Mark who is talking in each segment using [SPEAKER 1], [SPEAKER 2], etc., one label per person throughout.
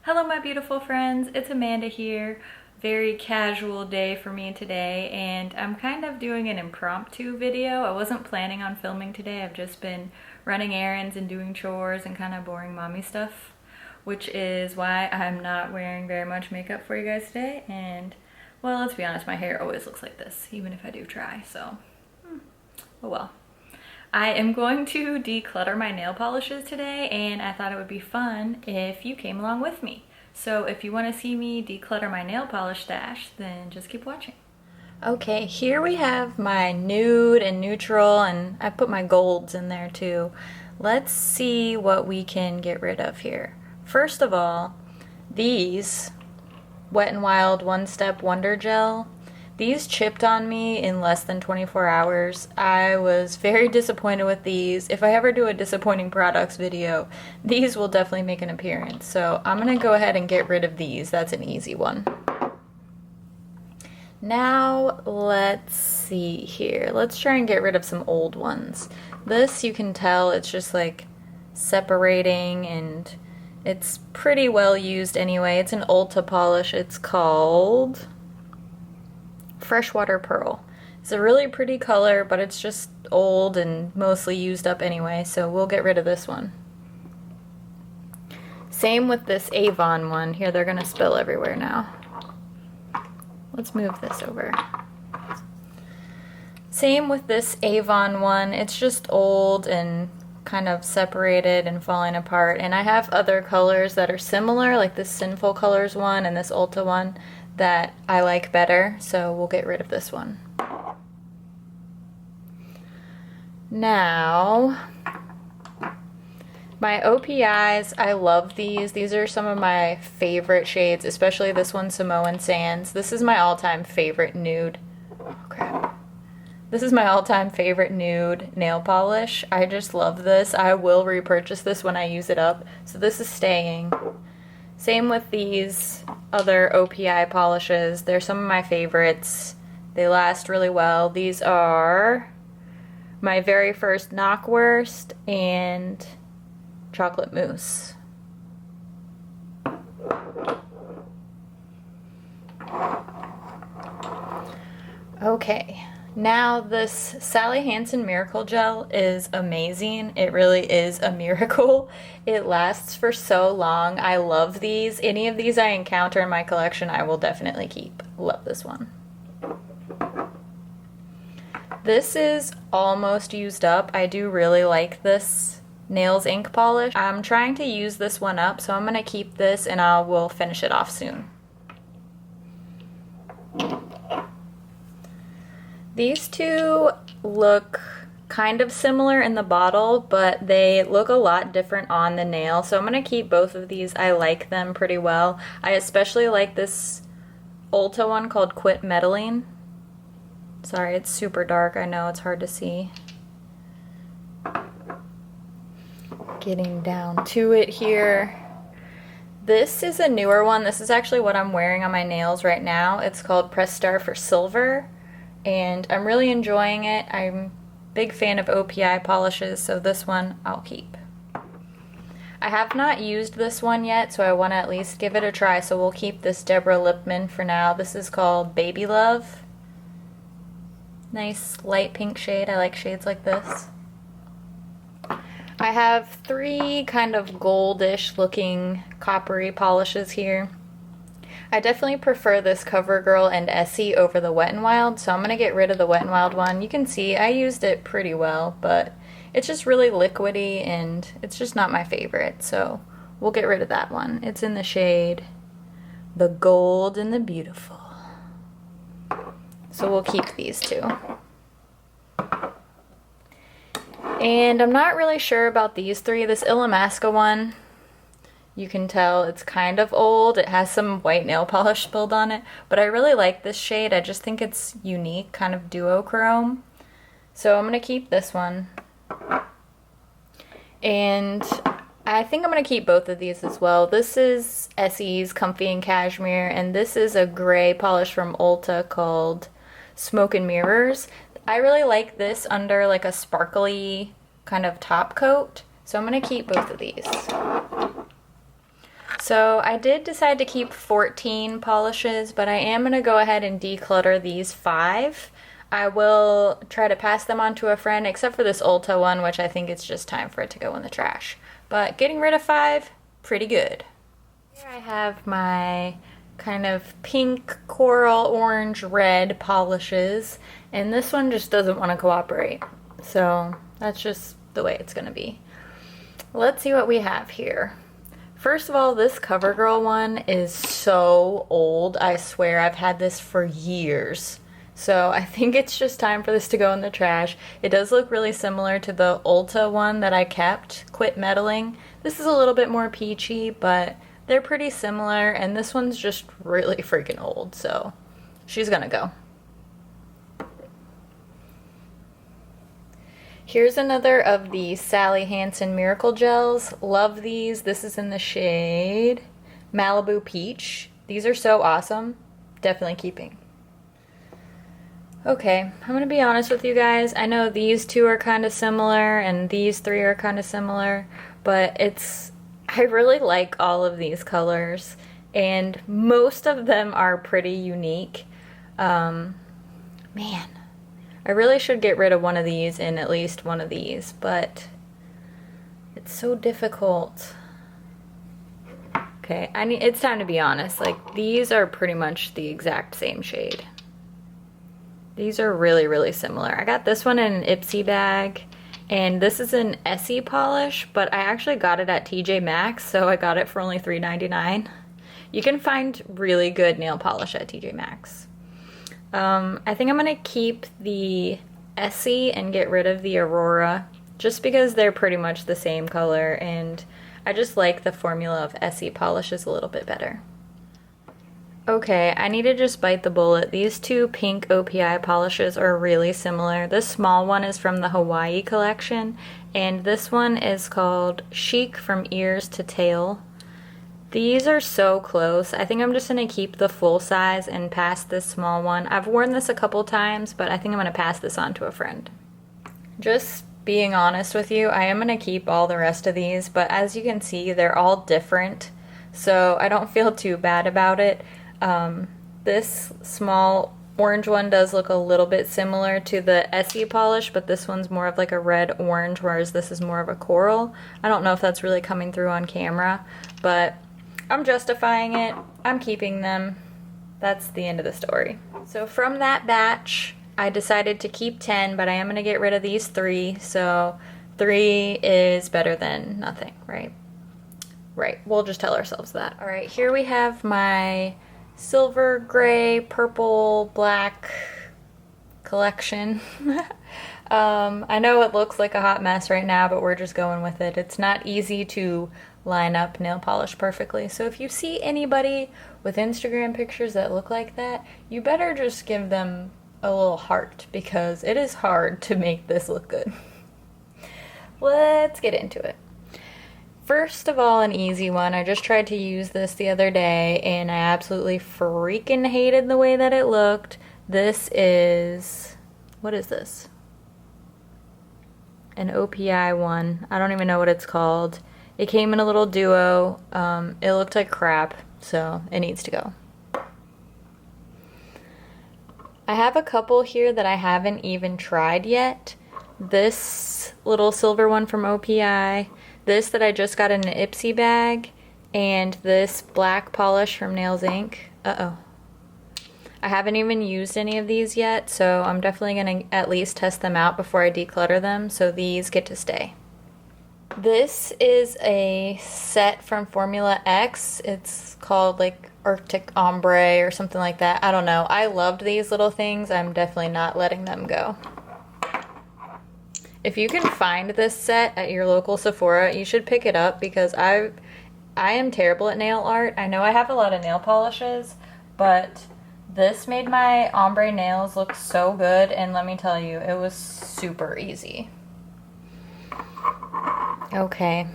[SPEAKER 1] Hello my beautiful friends, it's Amanda here. Very casual day for me today, and I'm kind of doing an impromptu video. I wasn't planning on filming today. I've just been running errands and doing chores and kind of boring mommy stuff, which is why I'm not wearing very much makeup for you guys today. And well, let's be honest, my hair always looks like this, even if I do try, so oh well. I am going to declutter my nail polishes today, and I thought it would be fun if you came along with me. So if you want to see me declutter my nail polish stash, then just keep watching. Okay, here we have my nude and neutral, and I put my golds in there too. Let's see what we can get rid of here. First of all, these Wet n Wild One Step Wonder Gel. These chipped on me in less than 24 hours. I was very disappointed with these. If I ever do a disappointing products video, these will definitely make an appearance. So I'm gonna go ahead and get rid of these. That's an easy one. Now let's see here. Let's try and get rid of some old ones. This, you can tell, it's just like separating, and it's pretty well used anyway. It's an Ulta polish. It's called Freshwater Pearl. It's a really pretty color, but it's just old and mostly used up anyway, so we'll get rid of this one. Same with this Avon one. Here, they're gonna spill everywhere now. Let's move this over. Same with this Avon one. It's just old and kind of separated and falling apart, and I have other colors that are similar, like this Sinful Colors one and this Ulta one, that I like better, so we'll get rid of this one. Now, my OPIs, I love these. These are some of my favorite shades, especially this one, Samoan Sands. This is my all-time favorite nude. Oh, crap. This is my all-time favorite nude nail polish. I just love this. I will repurchase this when I use it up, so this is staying. Same with these other OPI polishes. They're some of my favorites. They last really well. These are my very first Knockwurst and Chocolate Mousse. Okay. Now this Sally Hansen Miracle Gel is amazing. It really is a miracle. It lasts for so long. I love these. Any of these I encounter in my collection, I will definitely keep. Love this one. This is almost used up. I do really like this Nails ink polish. I'm trying to use this one up, so I'm gonna keep this and I will finish it off soon. These two look kind of similar in the bottle, but they look a lot different on the nail, so I'm going to keep both of these. I like them pretty well. I especially like this Ulta one called Quit Meddling. Sorry, it's super dark. I know it's hard to see. Getting down to it here. This is a newer one. This is actually what I'm wearing on my nails right now. It's called Press Star for Silver, and I'm really enjoying it. I'm a big fan of OPI polishes, so this one I'll keep. I have not used this one yet, so I want to at least give it a try, so we'll keep this Deborah Lippmann for now. This is called Baby Love. Nice light pink shade. I like shades like this. I have three kind of goldish looking coppery polishes here. I definitely prefer this Covergirl and Essie over the Wet n Wild, so I'm going to get rid of the Wet n Wild one. You can see I used it pretty well, but it's just really liquidy and it's just not my favorite, so we'll get rid of that one. It's in the shade The Gold and the Beautiful. So we'll keep these two. And I'm not really sure about these three. This Illamasqua one, you can tell it's kind of old. It has some white nail polish spilled on it, but I really like this shade. I just think it's unique, kind of duochrome. So I'm going to keep this one. And I think I'm going to keep both of these as well. This is Essie's Comfy and Cashmere, and this is a gray polish from Ulta called Smoke and Mirrors. I really like this under like a sparkly kind of top coat, so I'm going to keep both of these. So I did decide to keep 14 polishes, but I am going to go ahead and declutter these 5. I will try to pass them on to a friend, except for this Ulta one, which I think it's just time for it to go in the trash. But getting rid of 5, pretty good. Here I have my kind of pink, coral, orange, red polishes, and this one just doesn't want to cooperate. So that's just the way it's going to be. Let's see what we have here. First of all, this Covergirl one is so old. I swear I've had this for years. So I think it's just time for this to go in the trash. It does look really similar to the Ulta one that I kept, Quit Meddling. This is a little bit more peachy, but they're pretty similar, and this one's just really freaking old, so she's gonna go. Here's another of the Sally Hansen Miracle Gels. Love these. This is in the shade Malibu Peach. These are so awesome. Definitely keeping. Okay, I'm going to be honest with you guys. I know these 2 are kind of similar and these 3 are kind of similar, but I really like all of these colors, and most of them are pretty unique. Man, I really should get rid of one of these and at least one of these, but it's so difficult. Okay, it's time to be honest. Like, these are pretty much the exact same shade. These are really, really similar. I got this one in an Ipsy bag, and this is an Essie polish, but I actually got it at TJ Maxx, so I got it for only $3.99. You can find really good nail polish at TJ Maxx. I think I'm gonna keep the Essie and get rid of the Aurora, just because they're pretty much the same color, and I just like the formula of Essie polishes a little bit better. Okay, I need to just bite the bullet. These 2 pink OPI polishes are really similar. This small one is from the Hawaii collection, and this one is called Chic from Ears to Tail. These are so close. I think I'm just going to keep the full size and pass this small one. I've worn this a couple times, but I think I'm going to pass this on to a friend. Just being honest with you, I am going to keep all the rest of these, but as you can see, they're all different, so I don't feel too bad about it. This small orange one does look a little bit similar to the Essie polish, but this one's more of like a red-orange, whereas this is more of a coral. I don't know if that's really coming through on camera, but I'm justifying it. I'm keeping them. That's the end of the story. So from that batch, I decided to keep 10, but I am going to get rid of these 3, so 3 is better than nothing, right? Right, we'll just tell ourselves that. All right, here we have my silver, gray, purple, black collection. I know it looks like a hot mess right now, but we're just going with it. It's not easy to line up nail polish perfectly, so if you see anybody with Instagram pictures that look like that, you better just give them a little heart, because it is hard to make this look good. Let's get into it. First of all, an easy one. I just tried to use this the other day, and I absolutely freaking hated the way that it looked. This is, what is this? An OPI one. I don't even know what it's called. It came in a little duo. It looked like crap, so it needs to go. I have a couple here that I haven't even tried yet. This little silver one from OPI, this that I just got in an Ipsy bag, and this black polish from Nails Inc. Uh-oh. I haven't even used any of these yet, so I'm definitely going to at least test them out before I declutter them, so these get to stay. This is a set from Formula X. It's called like Arctic Ombre or something like that. I don't know. I loved these little things. I'm definitely not letting them go. If you can find this set at your local Sephora, you should pick it up, because I am terrible at nail art. I know I have a lot of nail polishes, but this made my ombre nails look so good, and let me tell you, it was super easy. Okay.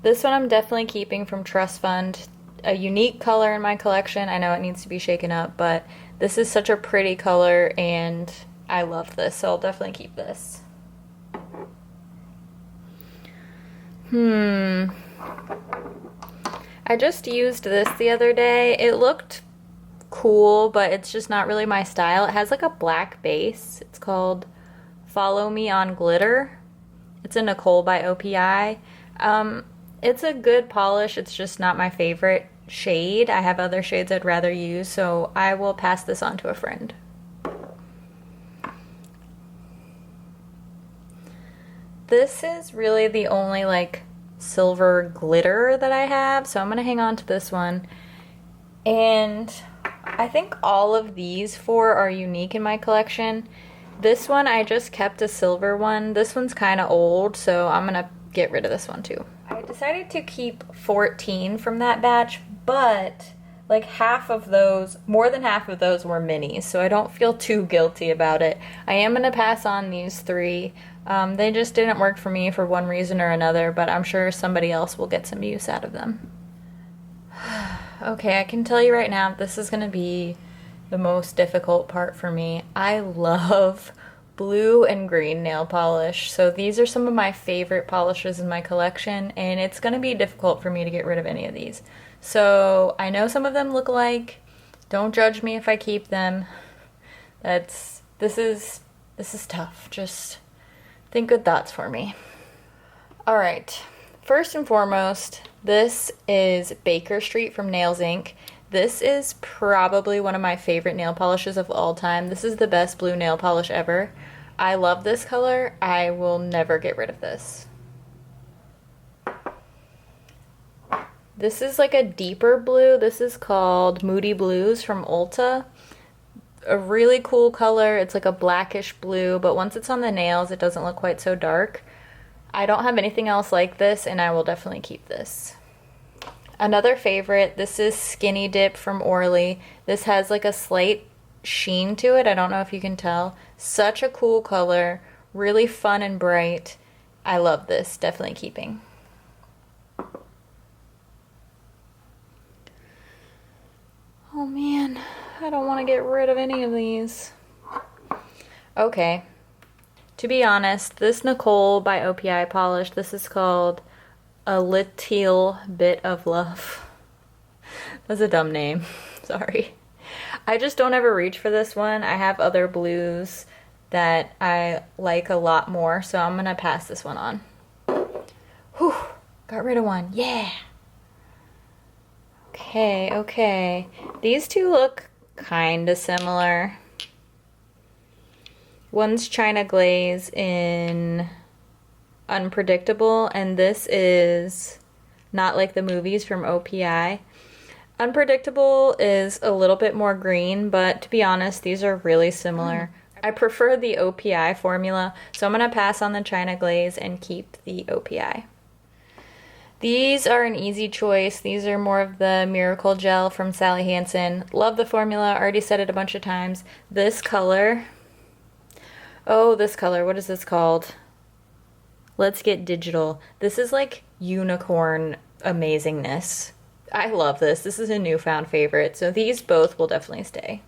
[SPEAKER 1] This one I'm definitely keeping from Trust Fund. A unique color in my collection. I know it needs to be shaken up, but this is such a pretty color, and I love this, so I'll definitely keep this. I just used this the other day. It looked cool, but it's just not really my style. It has like a black base. It's called Follow Me on Glitter. It's a Nicole by OPI. It's a good polish. It's just not my favorite shade. I have other shades I'd rather use, so I will pass this on to a friend. This is really the only like silver glitter that I have, so I'm gonna hang on to this one. And I think all of these four are unique in my collection. This one I just kept a silver one. This one's kind of old, so I'm gonna get rid of this one too. I decided to keep 14 from that batch, but like half of those, more than half of those were minis, so I don't feel too guilty about it. I am gonna pass on these three. They just didn't work for me for one reason or another, but I'm sure somebody else will get some use out of them. Okay, I can tell you right now, this is gonna be the most difficult part for me. I love blue and green nail polish, so these are some of my favorite polishes in my collection, and it's gonna be difficult for me to get rid of any of these. So I know some of them look alike. Don't judge me if I keep them. This is tough. Just think good thoughts for me. All right, first and foremost, this is Baker Street from Nails Inc. This is probably one of my favorite nail polishes of all time. This is the best blue nail polish ever. I love this color. I will never get rid of this. This is like a deeper blue. This is called Moody Blues from Ulta. A really cool color. It's like a blackish blue, but once it's on the nails, it doesn't look quite so dark. I don't have anything else like this, and I will definitely keep this. Another favorite, this is Skinny Dip from Orly. This has like a slight sheen to it. I don't know if you can tell. Such a cool color, really fun and bright. I love this, definitely keeping. Oh man, I don't want to get rid of any of these. Okay, to be honest, this Nicole by OPI polish, this is called A Little Bit of Love. That's a dumb name, sorry. I just don't ever reach for this one. I have other blues that I like a lot more, so I'm gonna pass this one on. Whew, got rid of one, yeah. Okay. These two look kind of similar. One's China Glaze in Unpredictable, and this is Not Like the Movies from OPI. Unpredictable is a little bit more green, but to be honest, these are really similar. I prefer the OPI formula, so I'm going to pass on the China Glaze and keep the OPI. These are an easy choice. These are more of the Miracle Gel from Sally Hansen. Love the formula, already said it a bunch of times. This color, what is this called? Let's Get Digital. This is like unicorn amazingness. I love this. This is a newfound favorite, so these both will definitely stay.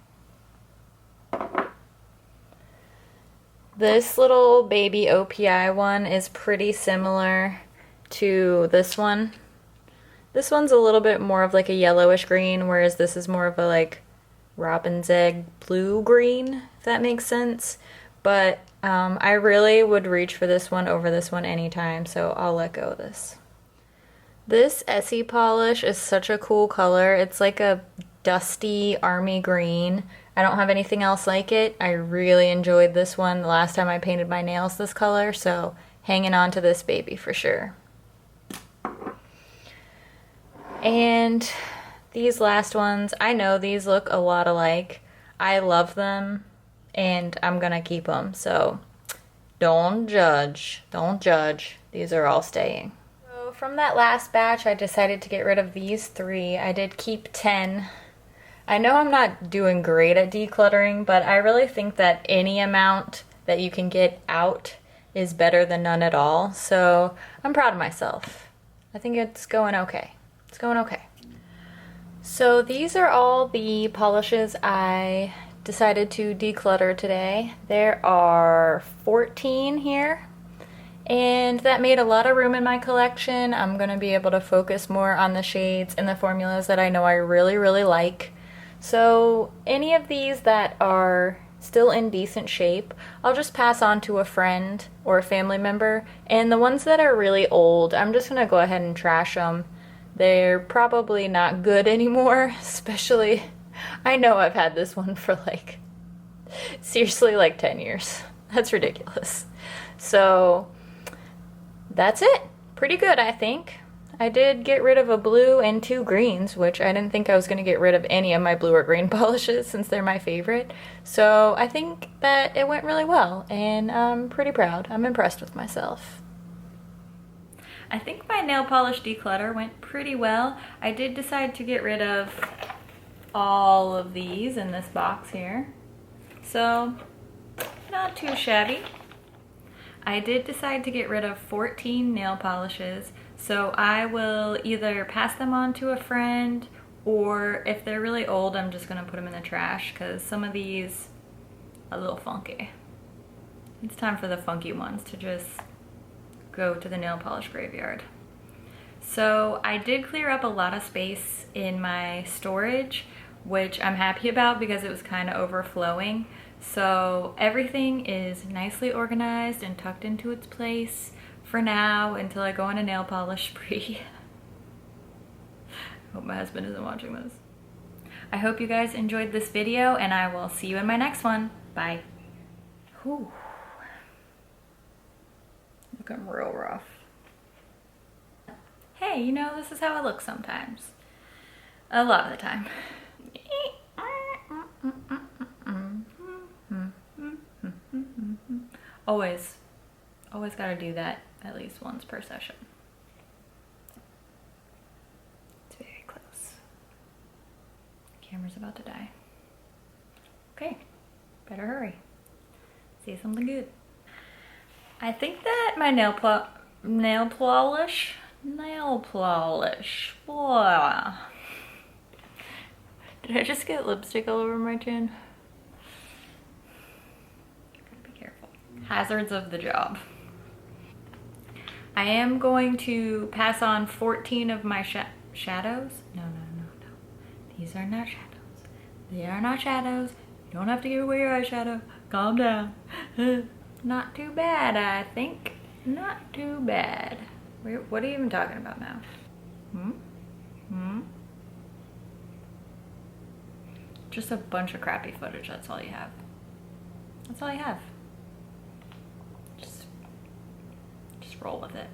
[SPEAKER 1] This little baby OPI one is pretty similar to this one. This one's a little bit more of like a yellowish green, whereas this is more of a like robin's egg blue green, if that makes sense. But I really would reach for this one over this one anytime, so I'll let go of this. This Essie polish is such a cool color. It's like a dusty army green. I don't have anything else like it. I really enjoyed this one the last time I painted my nails this color, so hanging on to this baby for sure. And these last ones, I know these look a lot alike. I love them, and I'm gonna keep them, so don't judge. Don't judge. These are all staying. So from that last batch, I decided to get rid of these three. I did keep 10. I know I'm not doing great at decluttering, but I really think that any amount that you can get out is better than none at all, so I'm proud of myself. I think it's going okay. It's going okay. So these are all the polishes I decided to declutter today. There are 14 here, And that made a lot of room in my collection. I'm gonna be able to focus more on the shades and the formulas that I know I really, really like. So any of these that are still in decent shape, I'll just pass on to a friend or a family member. And the ones that are really old, I'm just gonna go ahead and trash them. They're probably not good anymore, especially, I know I've had this one for like, seriously, like 10 years. That's ridiculous. So that's it. Pretty good, I think. I did get rid of a blue and 2 greens, which I didn't think I was going to get rid of any of my blue or green polishes since they're my favorite. So I think that it went really well, and I'm pretty proud. I'm impressed with myself. I think my nail polish declutter went pretty well. I did decide to get rid of all of these in this box here. So, not too shabby. I did decide to get rid of 14 nail polishes, so I will either pass them on to a friend, or if they're really old, I'm just gonna put them in the trash because some of these are a little funky. It's time for the funky ones to just go to the nail polish graveyard. So I did clear up a lot of space in my storage, which I'm happy about because it was kind of overflowing. So everything is nicely organized and tucked into its place for now until I go on a nail polish spree. I hope my husband isn't watching this. I hope you guys enjoyed this video, and I will see you in my next one. Bye. Whew. Looking real rough. Hey, you know, this is how I look sometimes. A lot of the time. Always gotta do that at least once per session. It's very close. Camera's about to die. Okay, better hurry. See something good. I think that my nail polish. Blah. Did I just get lipstick all over my chin? Gotta be careful. Hazards of the job. I am going to pass on 14 of my shadows. No. These are not shadows. They are not shadows. You don't have to give away your eyeshadow. Calm down. Not too bad, I think. Not too bad. What are you even talking about now? Just a bunch of crappy footage, that's all you have. That's all you have. Just roll with it.